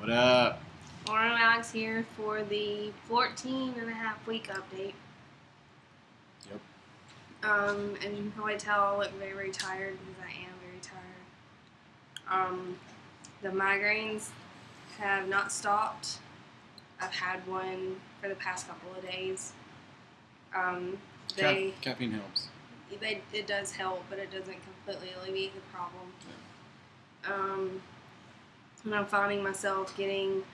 What up? Lauren and Alex here for the 14-and-a-half-week update. Yep. As you can probably tell, I look very, very tired because I am very tired. The migraines have not stopped. I've had one for the past couple of days. Caffeine helps. It does help, but it doesn't completely alleviate the problem. Yeah. And I'm finding myself getting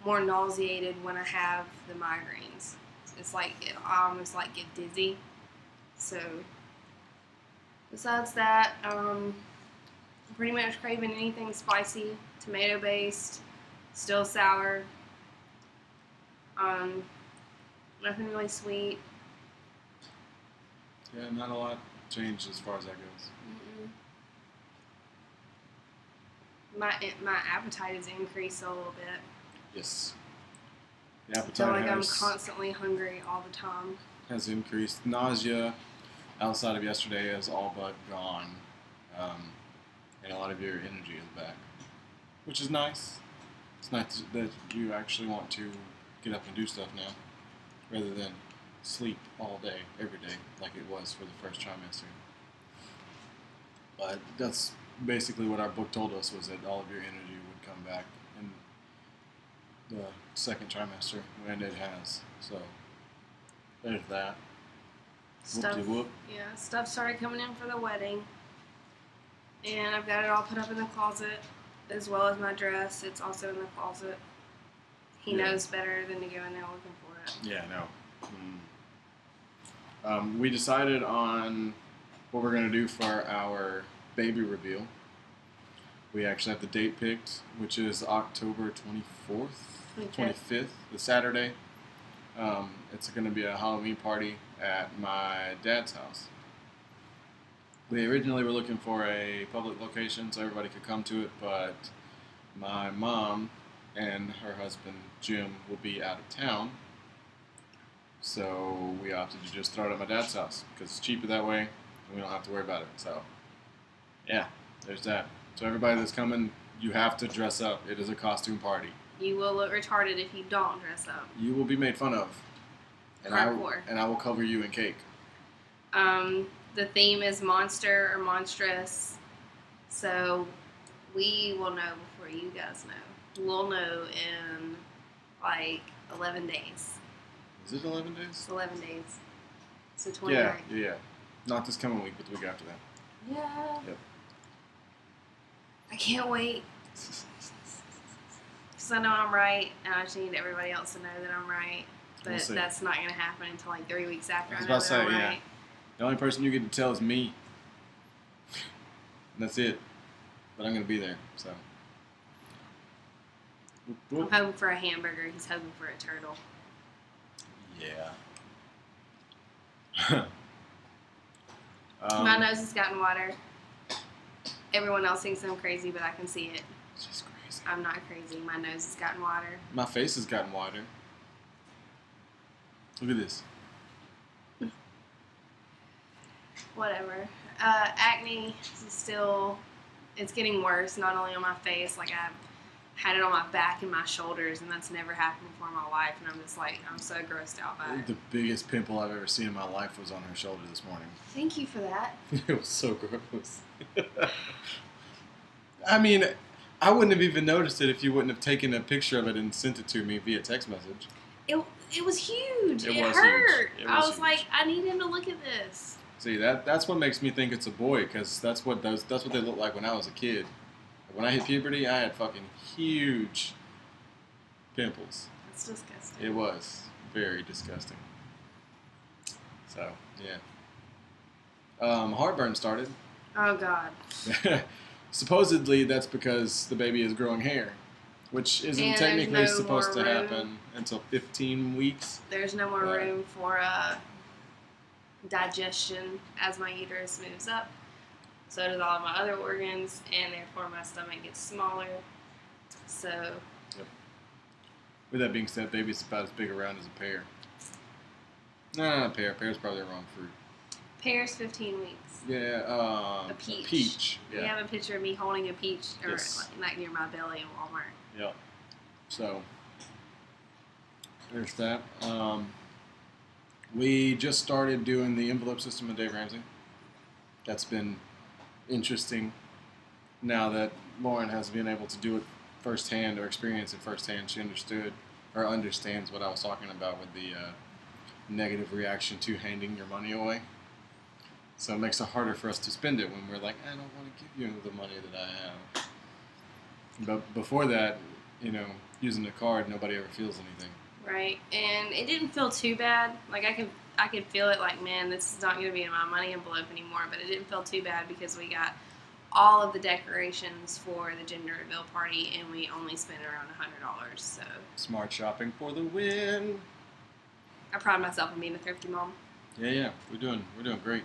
more nauseated when I have the migraines. It's like I almost like get dizzy. So besides that, I'm pretty much craving anything spicy, tomato based, still sour. Nothing really sweet. Yeah, not a lot changed as far as that goes. My appetite has increased a little bit. Yes. The I feel appetite like I'm constantly hungry all the time. has increased. Nausea, outside of yesterday, is all but gone. And a lot of your energy is back, which is nice. It's nice that you actually want to get up and do stuff now, rather than sleep all day, every day, like it was for the first trimester. But that's basically what our book told us, was that all of your energy would come back in the second trimester, and it has. So there's that. Whoop-de-whoop. Yeah, stuff started coming in for the wedding, and I've got it all put up in the closet, as well as my dress. It's also in the closet. He knows better than to go in there looking for it. Yeah, no. We decided on what we're going to do for our baby reveal. We actually have the date picked, which is October 25th, the Saturday. It's going to be a Halloween party at my dad's house. We originally were looking for a public location so everybody could come to it, but my mom and her husband, Jim, will be out of town. So we opted to just throw it at my dad's house because it's cheaper that way and we don't have to worry about it. So, yeah, there's that. So everybody that's coming, you have to dress up. It is a costume party. You will look retarded if you don't dress up. You will be made fun of. And I will cover you in cake. The theme is monster or monstrous. So we will know before you guys know. We'll know in like 11 days. Is it 11 days? It's 11 days. So 29. Yeah. Not this coming week, but the week after that. Yeah. Yep. I can't wait. Because I know I'm right, and I just need everybody else to know that I'm right. But that's not going to happen until like 3 weeks after I know that I'm right. The only person you get to tell is me. And that's it. But I'm going to be there, so. I'm hoping for a hamburger. He's hoping for a turtle. Yeah. My nose has gotten wider. Everyone else thinks I'm crazy, but I can see it. She's crazy. I'm not crazy. My nose has gotten wider. My face has gotten wider. Look at this. Whatever. Acne is still, it's getting worse, not only on my face, like I've had it on my back and my shoulders, and that's never happened before in my life, and I'm just like, I'm so grossed out by it. The biggest pimple I've ever seen in my life was on her shoulder this morning. Thank you for that. It was so gross. I mean, I wouldn't have even noticed it if you wouldn't have taken a picture of it and sent it to me via text message. It was huge. It was hurt. huge. I was like, I need him to look at this. See, that's what makes me think it's a boy, because that's what they looked like when I was a kid. When I hit puberty, I had fucking huge pimples. That's disgusting. It was very disgusting. So, yeah. Heartburn started. Oh, God. Supposedly, that's because the baby is growing hair, which isn't technically supposed to happen until 15 weeks. There's no more room for digestion as my uterus moves up. So does all of my other organs, and therefore my stomach gets smaller. So. Yep. With that being said, baby's about as big around as a pear. No, not a pear. Pear's probably the wrong fruit. Pear's 15 weeks. Yeah, a peach. A peach. Yeah. We have a picture of me holding a peach, or like near my belly in Walmart. Yep. So there's that. We just started doing the envelope system with Dave Ramsey. That's been interesting now that Lauren has been able to do it firsthand or experience it firsthand. She understood or understands what I was talking about with the negative reaction to handing your money away. So it makes it harder for us to spend it when we're like, I don't want to give you the money that I have. But before that, using the card, nobody ever feels anything. Right, and it didn't feel too bad. Like I could feel it. Like, man, this is not going to be in my money envelope anymore. But it didn't feel too bad because we got all of the decorations for the gender reveal party, and we only spent around $100. So Smart shopping for the win. I pride myself on being a thrifty mom. Yeah, we're doing great.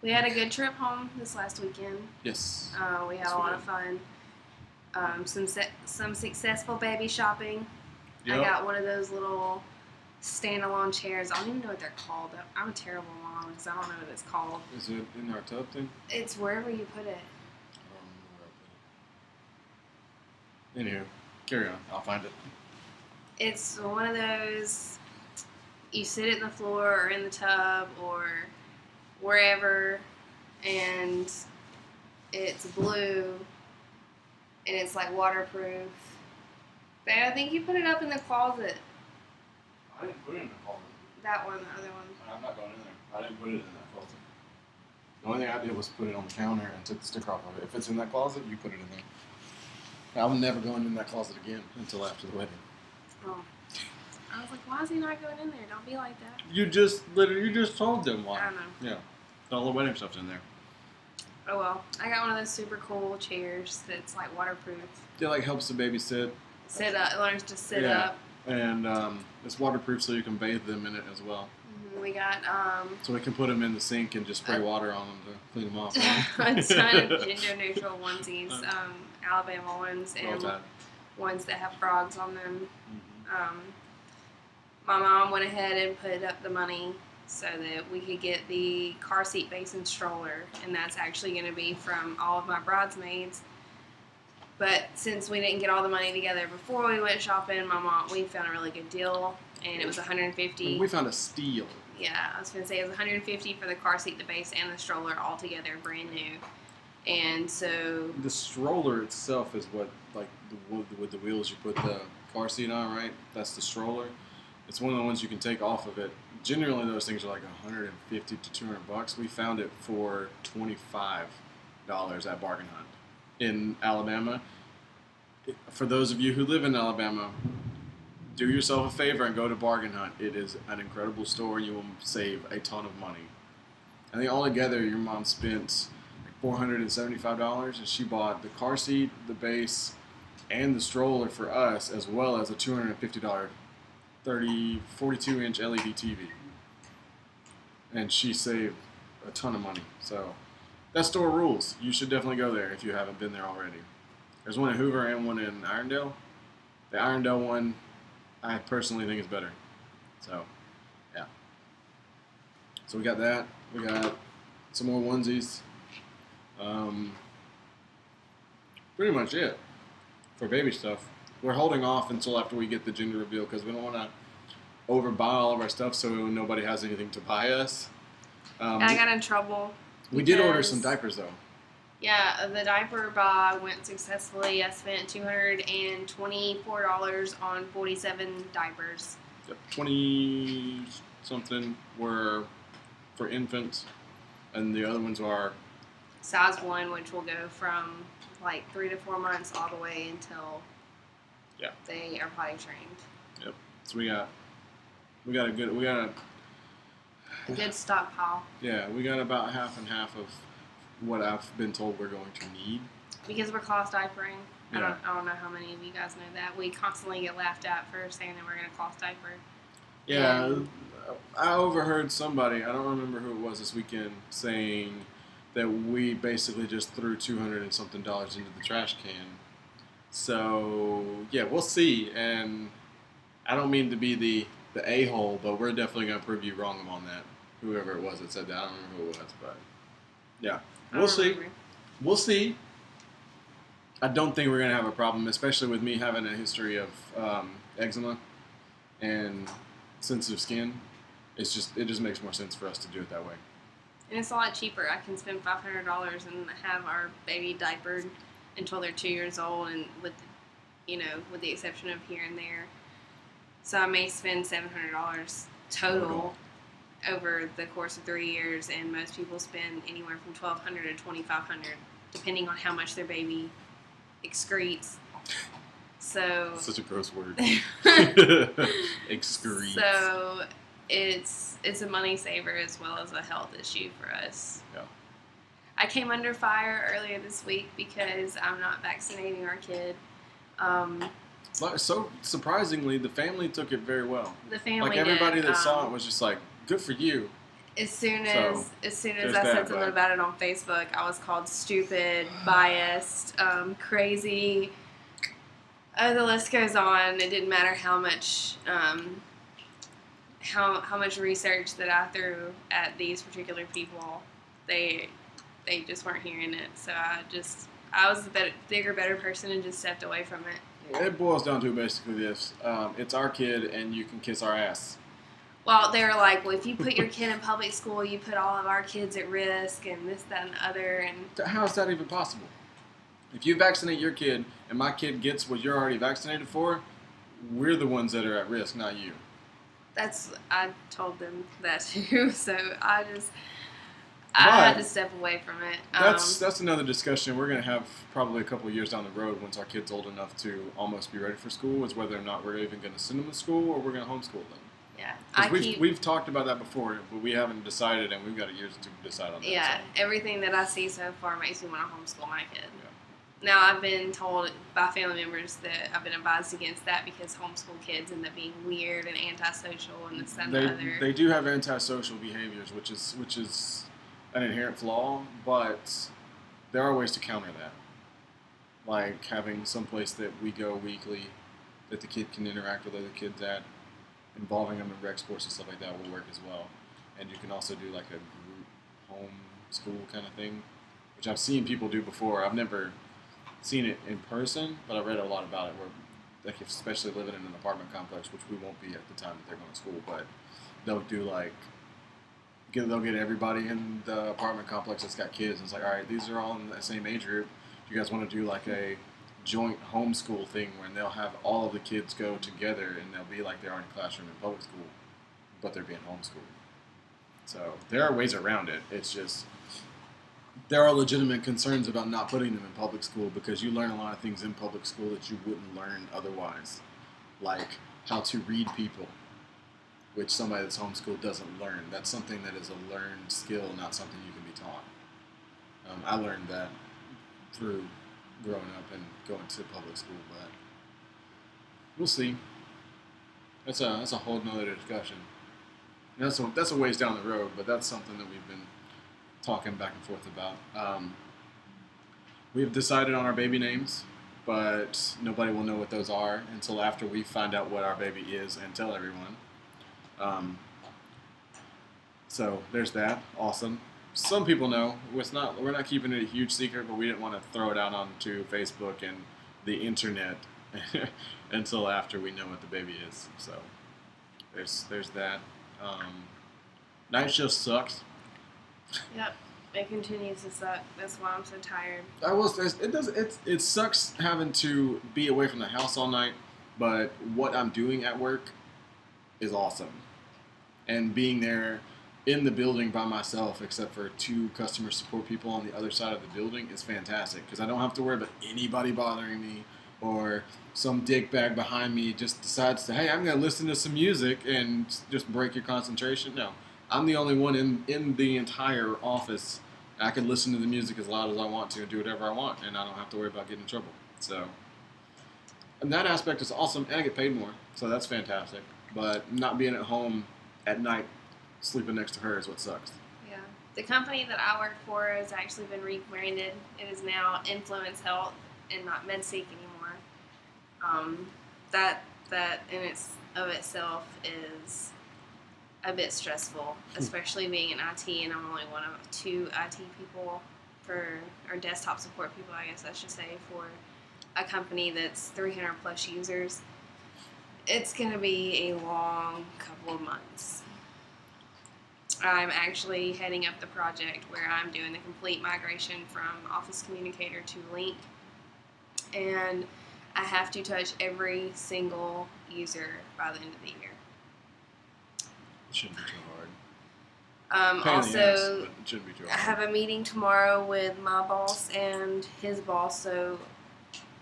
We had a good trip home this last weekend. Yes. We had a lot of fun. Some successful baby shopping. Yep. I got one of those little standalone chairs. I don't even know what they're called. I'm a terrible mom because I don't know what it's called. Is it in our tub thing? It's wherever you put it. I don't know where I put it. Anywho, carry on. I'll find it. It's one of those, you sit it in the floor or in the tub or wherever, and it's blue, and it's like waterproof. But I think you put it up in the closet. I didn't put it in the closet. That one, the other one. I'm not going in there. I didn't put it in that closet. The only thing I did was put it on the counter and took the sticker off of it. If it's in that closet, you put it in there. I'm never going in that closet again until after the wedding. Oh. I was like, why is he not going in there? Don't be like that. You just told them why. I don't know. Yeah. All the wedding stuff's in there. Oh well. I got one of those super cool chairs that's like waterproof. It like helps the baby sit. Sit up. It learns to sit up. And it's waterproof so you can bathe them in it as well. Mm-hmm. We got so we can put them in the sink and just spray water on them to clean them off. A ton of gender neutral onesies, Alabama ones, and ones that have frogs on them. Mm-hmm. My mom went ahead and put up the money so that we could get the car seat base and stroller, and that's actually going to be from all of my bridesmaids. But since we didn't get all the money together before we went shopping, we found a really good deal, and it was $150. We found a steal. Yeah, I was going to say it was $150 for the car seat, the base, and the stroller all together, brand new. And so the stroller itself is what, like with the wheels you put the car seat on, right? That's the stroller. It's one of the ones you can take off of it. Generally, those things are like $150 to $200. We found it for $25 at Bargain Hunt in Alabama. For those of you who live in Alabama, do yourself a favor and go to Bargain Hunt. It is an incredible store. You will save a ton of money. I think altogether, your mom spent $475, and she bought the car seat, the base, and the stroller for us, as well as a $250 42-inch LED TV. And she saved a ton of money. So that store rules. You should definitely go there if you haven't been there already. There's one in Hoover and one in Irondale. The Irondale one, I personally think is better. So, yeah. So we got that. We got some more onesies. Pretty much it for baby stuff. We're holding off until after we get the gender reveal because we don't want to overbuy all of our stuff so nobody has anything to buy us. I got in trouble. We did order some diapers though. Yeah, the diaper buy went successfully. I spent $224 on 47 diapers. Yep, 20 something were for infants, and the other ones are size 1, which will go from like 3 to 4 months all the way until they are potty trained. Yep. So we got a good stockpile. Yeah, we got about half and half of what I've been told we're going to need. Because we're cloth diapering. Yeah. I don't know how many of you guys know that. We constantly get laughed at for saying that we're going to cloth diaper. Yeah, I overheard somebody, I don't remember who it was this weekend, saying that we basically just threw $200 and something into the trash can. So, yeah, we'll see. And I don't mean to be the a-hole, but we're definitely going to prove you wrong on that. Whoever it was that said that. I don't remember who it was, but yeah. We'll see. We'll see. I don't think we're gonna have a problem, especially with me having a history of eczema and sensitive skin. It just makes more sense for us to do it that way. And it's a lot cheaper. I can spend $500 and have our baby diapered until they're 2 years old, and with the exception of here and there. So I may spend $700 total over the course of 3 years, and most people spend anywhere from $1,200 to $2,500, depending on how much their baby excretes. So such a gross word. Excretes. So it's a money saver as well as a health issue for us. Yeah. I came under fire earlier this week because I'm not vaccinating our kid. So surprisingly, the family took it very well. The family like everybody did, that saw it was just like, "Good for you." As soon as I said that, something about it on Facebook, I was called stupid, biased, crazy. The list goes on. It didn't matter how much how much research that I threw at these particular people. They just weren't hearing it. So I was a bigger, better person and just stepped away from it. It boils down to basically this: it's our kid, and you can kiss our ass. Well, they were like, well, if you put your kid in public school, you put all of our kids at risk, and this, that, and the other. And how is that even possible? If you vaccinate your kid, and my kid gets what you're already vaccinated for, we're the ones that are at risk, not you. I told them that too, so I had to step away from it. That's another discussion we're going to have probably a couple of years down the road once our kid's old enough to almost be ready for school, is whether or not we're even going to send them to school or we're going to homeschool them. Yeah, we've talked about that before, but we haven't decided, and we've got years to decide on that. Yeah, so. Everything that I see so far makes me want to homeschool my kid. Yeah. Now, I've been told by family members that I've been advised against that because homeschool kids end up being weird and antisocial and this, that, and the other. They do have antisocial behaviors, which is an inherent flaw, but there are ways to counter that. Like having some place that we go weekly that the kid can interact with other kids at, involving them in rec sports and stuff like that will work as well. And you can also do like a group home school kind of thing, which I've seen people do before. I've never seen it in person, but I read a lot about it, where like especially living in an apartment complex, which we won't be at the time that they're going to school, but they'll do like they'll get everybody in the apartment complex that's got kids, and it's like, all right, these are all in the same age group. Do you guys want to do like a joint homeschool thing where they'll have all of the kids go together, and they'll be like they are in a classroom in public school, but they're being homeschooled. So there are ways around it. It's just there are legitimate concerns about not putting them in public school because you learn a lot of things in public school that you wouldn't learn otherwise, like how to read people, which somebody that's homeschooled doesn't learn. That's something that is a learned skill, not something you can be taught. I learned that through growing up and going to public school, but we'll see. That's a whole nother discussion. That's a ways down the road, but that's something that we've been talking back and forth about. We've decided on our baby names, but nobody will know what those are until after we find out what our baby is and tell everyone. So there's that. Awesome. Some people know. We're not keeping it a huge secret, but we didn't want to throw it out onto Facebook and the internet until after we know what the baby is. So there's that. Night shift sucks. Yep, it continues to suck. That's why I'm so tired. It sucks having to be away from the house all night, but what I'm doing at work is awesome. And being there in the building by myself, except for 2 customer support people on the other side of the building, is fantastic because I don't have to worry about anybody bothering me, or some dickbag behind me just decides to, hey, I'm going to listen to some music and just break your concentration. No, I'm the only one in the entire office. I can listen to the music as loud as I want to and do whatever I want, and I don't have to worry about getting in trouble. So, and that aspect is awesome, and I get paid more, so that's fantastic. But not being at home at night, sleeping next to her is what sucks. Yeah. The company that I work for has actually been rebranded. It is now Influence Health and not MedSeek anymore. That in itself is a bit stressful, especially being in IT, and I'm only one of 2 IT people or desktop support people, I guess I should say, for a company that's 300 plus users. It's going to be a long couple of months. I'm actually heading up the project where I'm doing the complete migration from Office Communicator to Link. And I have to touch every single user by the end of the year. It shouldn't be too hard. Also, it shouldn't be too I hard. have a meeting tomorrow with my boss and his boss, so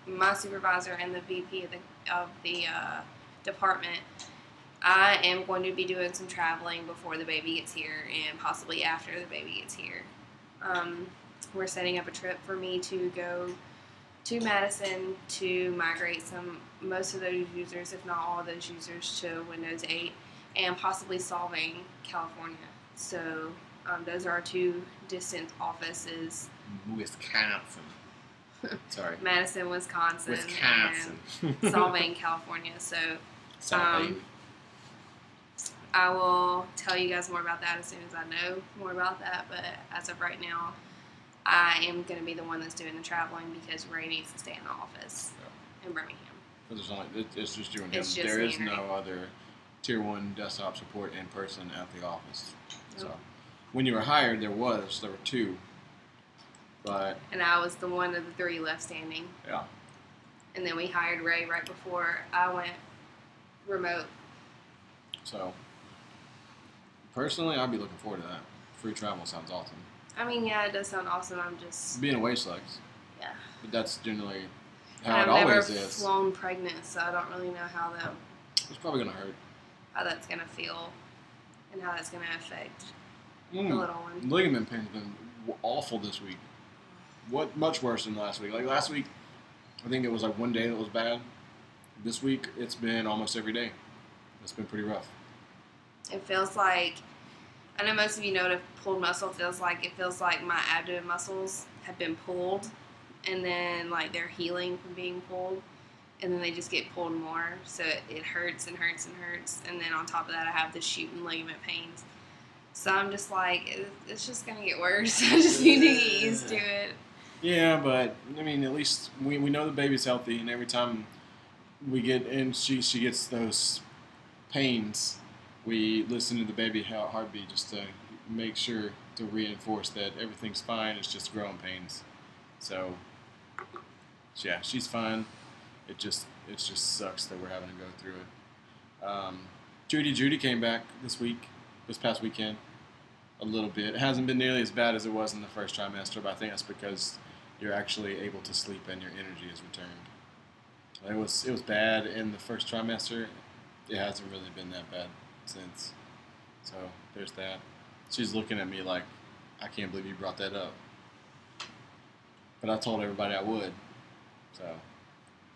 my supervisor and the VP of the department. I am going to be doing some traveling before the baby gets here and possibly after the baby gets here. We're setting up a trip for me to go to Madison to migrate most of those users, if not all of those users, to Windows 8 and possibly Solvang, California. So those are our two distant offices. Wisconsin. Sorry. Madison, Wisconsin. And Solvang, California. So I will tell you guys more about that as soon as I know more about that. But as of right now, I am going to be the one that's doing the traveling because Ray needs to stay in the office in Birmingham. It's just you and him. It's just there me is and Ray. no other Tier 1 desktop support in person at the office. So when you were hired, there were two. And I was the one of the three left standing. Yeah. And then we hired Ray right before I went remote. So personally, I'd be looking forward to that. Free travel sounds awesome. I mean, yeah, it does sound awesome. I'm just... Being away sucks. Yeah. But that's generally how I've it always never is. flown pregnant, so I don't really know how It's probably going to hurt. How that's going to feel and how that's going to affect the little one. Ligament pain's been awful this week. Much worse than last week. Like last week, I think it was like one day that was bad. This week, it's been almost every day. It's been pretty rough. It feels like, I know most of you know what a pulled muscle feels like. It feels like my abdomen muscles have been pulled, and then like they're healing from being pulled, and then they just get pulled more. So it hurts and hurts and hurts. And then on top of that, I have the shooting ligament pains. So I'm just like, it's just going to get worse. I just need to get used to it. Yeah, but I mean, at least we know the baby's healthy, and every time we get in, she gets those pains, we listen to the baby heartbeat just to make sure to reinforce that everything's fine. It's just growing pains. So yeah, she's fine. It just sucks that we're having to go through it. Judy came back this past weekend, a little bit. It hasn't been nearly as bad as it was in the first trimester, but I think that's because you're actually able to sleep and your energy is returned. It was bad in the first trimester. It hasn't really been that bad since. So there's that. She's looking at me like, I can't believe you brought that up. But I told everybody I would. So,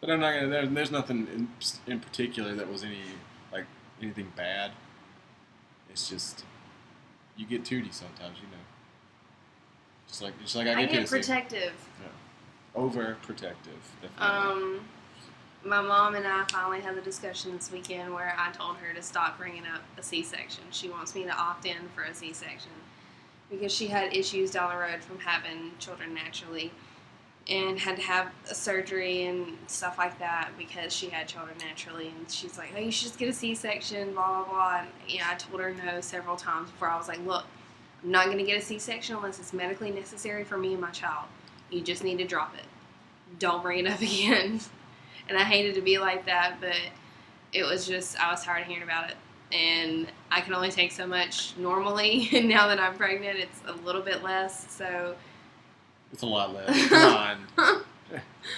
but I'm not gonna. There's nothing in particular that was anything bad. It's just you get tooty sometimes, you know. Just like I get protective. Yeah. Overprotective. Definitely. My mom and I finally had the discussion this weekend where I told her to stop bringing up a C-section. She wants me to opt in for a C-section because she had issues down the road from having children naturally and had to have a surgery and stuff like that because she had children naturally. And she's like, oh, you should just get a C-section, blah, blah, blah. And I told her no several times before. I was like, look, I'm not going to get a C-section unless it's medically necessary for me and my child. You just need to drop it. Don't bring it up again. And I hated to be like that, but it was just, I was tired of hearing about it. And I can only take so much normally. And now that I'm pregnant, it's a little bit less. So it's a lot less. Come on.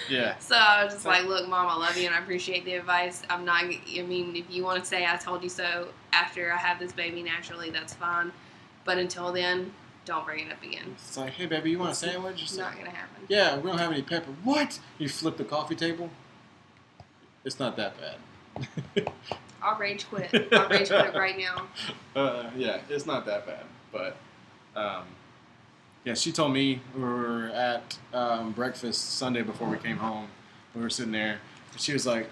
Yeah. So I was just like, look, Mom, I love you and I appreciate the advice. If you want to say I told you so after I have this baby naturally, that's fine. But until then, don't bring it up again. It's like, hey, baby, you want a sandwich? It's not going to happen. Yeah, we don't have any pepper. What? You flip the coffee table? It's not that bad. I'll rage quit. I'll rage quit right now. Yeah, it's not that bad. But, yeah, she told me we were at breakfast Sunday before we came home. We were sitting there. And she was like,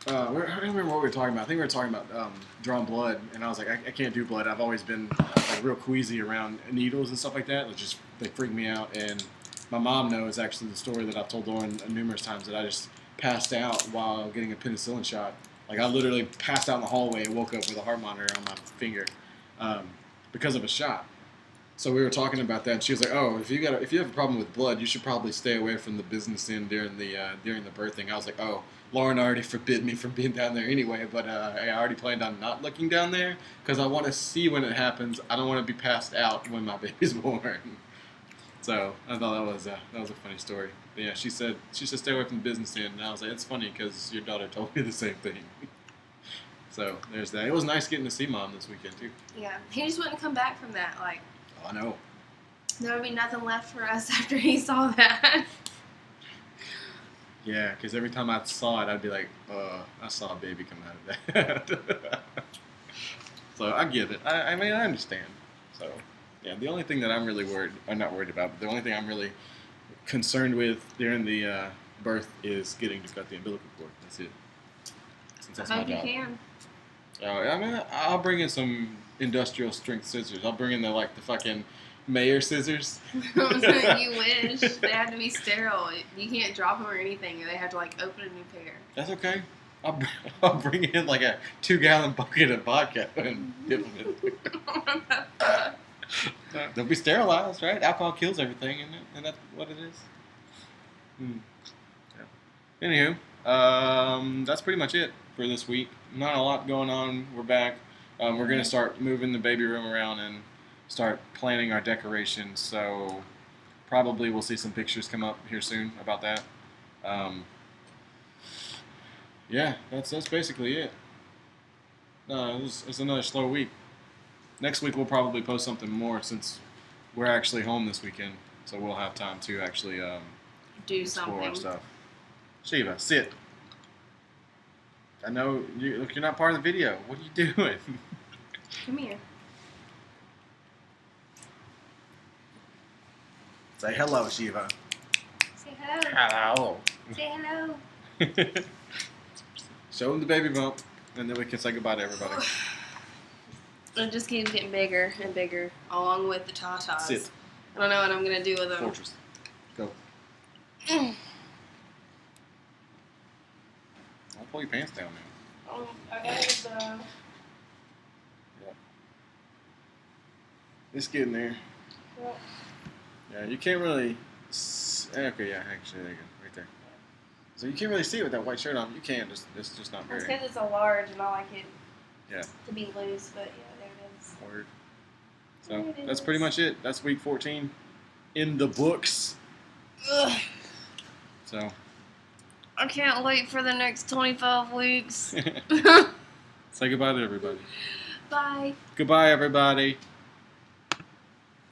I don't remember what we were talking about. I think we were talking about drawing blood. And I was like, I can't do blood. I've always been like real queasy around needles and stuff like that. They freak me out. And my mom knows actually the story that I've told Lauren numerous times that passed out while getting a penicillin shot. Like I literally passed out in the hallway and woke up with a heart monitor on my finger because of a shot. So we were talking about that, and she was like, "Oh, if you have a problem with blood, you should probably stay away from the business end during the birthing." I was like, "Oh, Lauren already forbid me from being down there anyway, but I already planned on not looking down there because I want to see when it happens. I don't want to be passed out when my baby's born." So I thought that was a funny story. But yeah, she said stay away from the business end, and I was like, "It's funny because your daughter told me the same thing." So there's that. It was nice getting to see Mom this weekend too. Yeah, he just wouldn't come back from that. Like, I know. there would be nothing left for us after he saw that. Yeah, because every time I saw it, I'd be like, I saw a baby come out of that. So I get it. I mean, I understand. So, yeah, the only thing that I'm really not worried about, but the only thing I'm really concerned with during the birth is getting to cut the umbilical cord. That's it. Since that's I my hope you job. can. I mean, I'll bring in some industrial strength scissors. I'll bring in the fucking Mayer scissors. You wish. They had to be sterile. You can't drop them or anything. They have to open a new pair. That's okay. I'll bring in like a 2-gallon bucket of vodka and dip them in. They'll be sterilized, right? Alcohol kills everything, and that's what it is. Yeah. Anywho, that's pretty much it for this week. Not a lot going on. We're back. We're going to start moving the baby room around and start planning our decorations. So probably we'll see some pictures come up here soon about that. Yeah, that's basically it. No, it's another slow week. Next week we'll probably post something more since we're actually home this weekend, so we'll have time to actually do explore something. our stuff. Shiva, sit. I know you're not part of the video. What are you doing? Come here. Say hello, Shiva. Say hello. Hello. Say hello. Show them the baby bump, and then we can say goodbye to everybody. It just keeps getting bigger and bigger, along with the tatas. Sit. I don't know what I'm gonna do with them. Fortress. Go. I'll pull your pants down, man. I got his, Yeah. It's getting there. well, Yeah, you can't really. Okay, yeah, actually, there you go, right there. So you can't really see it with that white shirt on. You can, it's just not that's very. because it's a large and I like it Yeah. to be loose, but yeah, there it is. Word. There So it that's is. pretty much it. That's week 14 in the books. Ugh. So. I can't wait for the next 25 weeks. Say goodbye to everybody. Bye. Goodbye, everybody.